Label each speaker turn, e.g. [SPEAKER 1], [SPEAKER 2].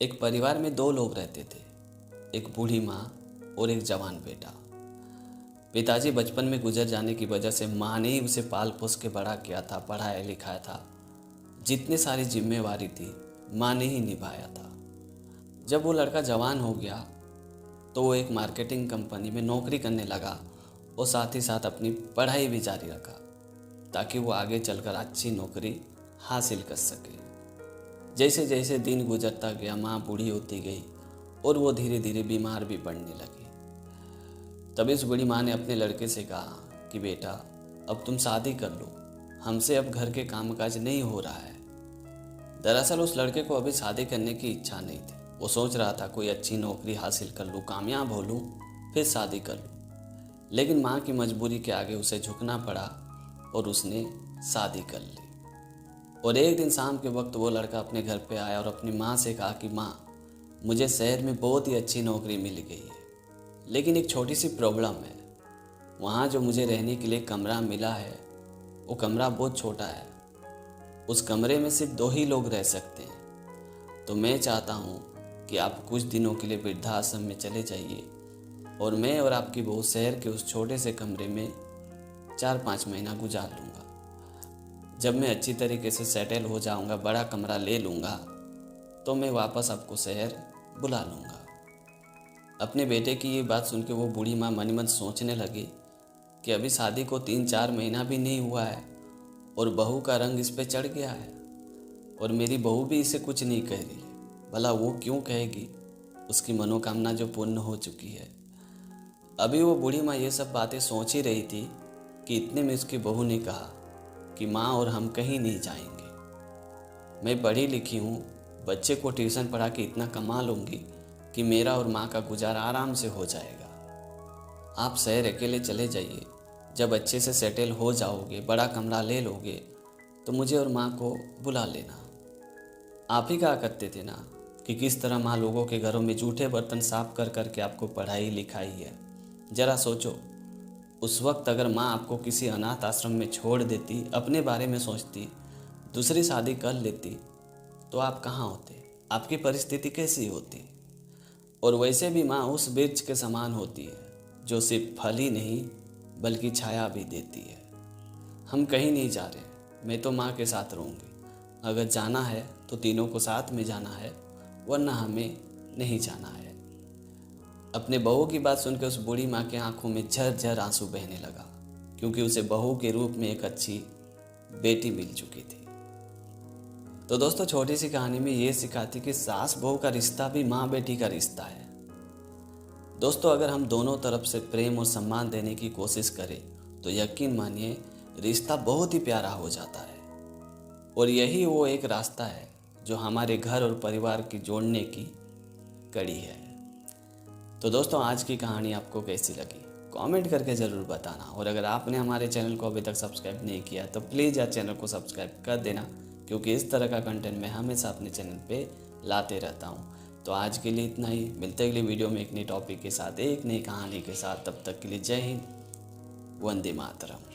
[SPEAKER 1] एक परिवार में दो लोग रहते थे, एक बूढ़ी माँ और एक जवान बेटा। पिताजी बचपन में गुजर जाने की वजह से माँ ने ही उसे पाल पोस के बड़ा किया था, पढ़ाया लिखाया था। जितनी सारी जिम्मेवारी थी माँ ने ही निभाया था। जब वो लड़का जवान हो गया तो वो एक मार्केटिंग कंपनी में नौकरी करने लगा और साथ ही साथ अपनी पढ़ाई भी जारी रखा ताकि वो आगे चलकर अच्छी नौकरी हासिल कर सके। जैसे जैसे दिन गुजरता गया माँ बूढ़ी होती गई और वो धीरे धीरे बीमार भी पड़ने लगी। तब इस बूढ़ी माँ ने अपने लड़के से कहा कि बेटा अब तुम शादी कर लो, हमसे अब घर के कामकाज नहीं हो रहा है। दरअसल उस लड़के को अभी शादी करने की इच्छा नहीं थी। वो सोच रहा था कोई अच्छी नौकरी हासिल कर लूँ, कामयाब हो लूँ, फिर शादी कर लूँ। लेकिन माँ की मजबूरी के आगे उसे झुकना पड़ा और उसने शादी कर ली। और एक दिन शाम के वक्त वो लड़का अपने घर पे आया और अपनी माँ से कहा कि माँ, मुझे शहर में बहुत ही अच्छी नौकरी मिल गई है, लेकिन एक छोटी सी प्रॉब्लम है। वहाँ जो मुझे रहने के लिए कमरा मिला है वो कमरा बहुत छोटा है। उस कमरे में सिर्फ 2 ही लोग रह सकते हैं। तो मैं चाहता हूँ कि आप कुछ दिनों के लिए वृद्धाश्रम में चले जाइए और मैं और आपकी बहू शहर के उस छोटे से कमरे में 4-5 महीना गुजार लूँगा। जब मैं अच्छी तरीके से सेटल हो जाऊँगा, बड़ा कमरा ले लूँगा, तो मैं वापस आपको शहर बुला लूँगा। अपने बेटे की ये बात सुन के वो बूढ़ी माँ मन ही मन सोचने लगी कि अभी शादी को 3-4 महीना भी नहीं हुआ है और बहू का रंग इस पे चढ़ गया है और मेरी बहू भी इसे कुछ नहीं कह रही है। भला वो क्यों कहेगी? उसकी मनोकामना जो पूर्ण हो चुकी है। अभी वो बूढ़ी माँ ये सब बातें सोच ही रही थी कि इतने में उसकी बहू ने कहा कि माँ और हम कहीं नहीं जाएंगे। मैं पढ़ी लिखी हूँ, बच्चे को ट्यूशन पढ़ा के इतना कमा लूँगी कि मेरा और माँ का गुजारा आराम से हो जाएगा। आप शहर अकेले चले जाइए, जब अच्छे से सेटल हो जाओगे, बड़ा कमरा ले लोगे, तो मुझे और माँ को बुला लेना। आप ही कहा करते थे ना कि किस तरह माँ लोगों के घरों में जूठे बर्तन साफ कर करके आपको पढ़ाई लिखाई है। ज़रा सोचो, उस वक्त अगर माँ आपको किसी अनाथ आश्रम में छोड़ देती, अपने बारे में सोचती, दूसरी शादी कर लेती, तो आप कहाँ होते? आपकी परिस्थिति कैसी होती? और वैसे भी माँ उस वृक्ष के समान होती है जो सिर्फ फल ही नहीं बल्कि छाया भी देती है। हम कहीं नहीं जा रहे, मैं तो माँ के साथ रहूँगी। अगर जाना है तो तीनों को साथ में जाना है, वरना हमें नहीं जाना है। अपने बहू की बात सुनकर उस बूढ़ी माँ की आंखों में झरझर आंसू बहने लगा, क्योंकि उसे बहू के रूप में एक अच्छी बेटी मिल चुकी थी। तो दोस्तों, छोटी सी कहानी में ये सिखाती कि सास बहू का रिश्ता भी माँ बेटी का रिश्ता है। दोस्तों, अगर हम दोनों तरफ से प्रेम और सम्मान देने की कोशिश करें तो यकीन मानिए रिश्ता बहुत ही प्यारा हो जाता है। और यही वो एक रास्ता है जो हमारे घर और परिवार की जोड़ने की कड़ी है। तो दोस्तों, आज की कहानी आपको कैसी लगी कमेंट करके ज़रूर बताना। और अगर आपने हमारे चैनल को अभी तक सब्सक्राइब नहीं किया तो प्लीज़ यार चैनल को सब्सक्राइब कर देना, क्योंकि इस तरह का कंटेंट मैं हमेशा अपने चैनल पे लाते रहता हूँ। तो आज के लिए इतना ही, मिलते हैं अगली वीडियो में एक नई टॉपिक के साथ, एक नई कहानी के साथ। तब तक के लिए जय हिंद, वंदे मातरम।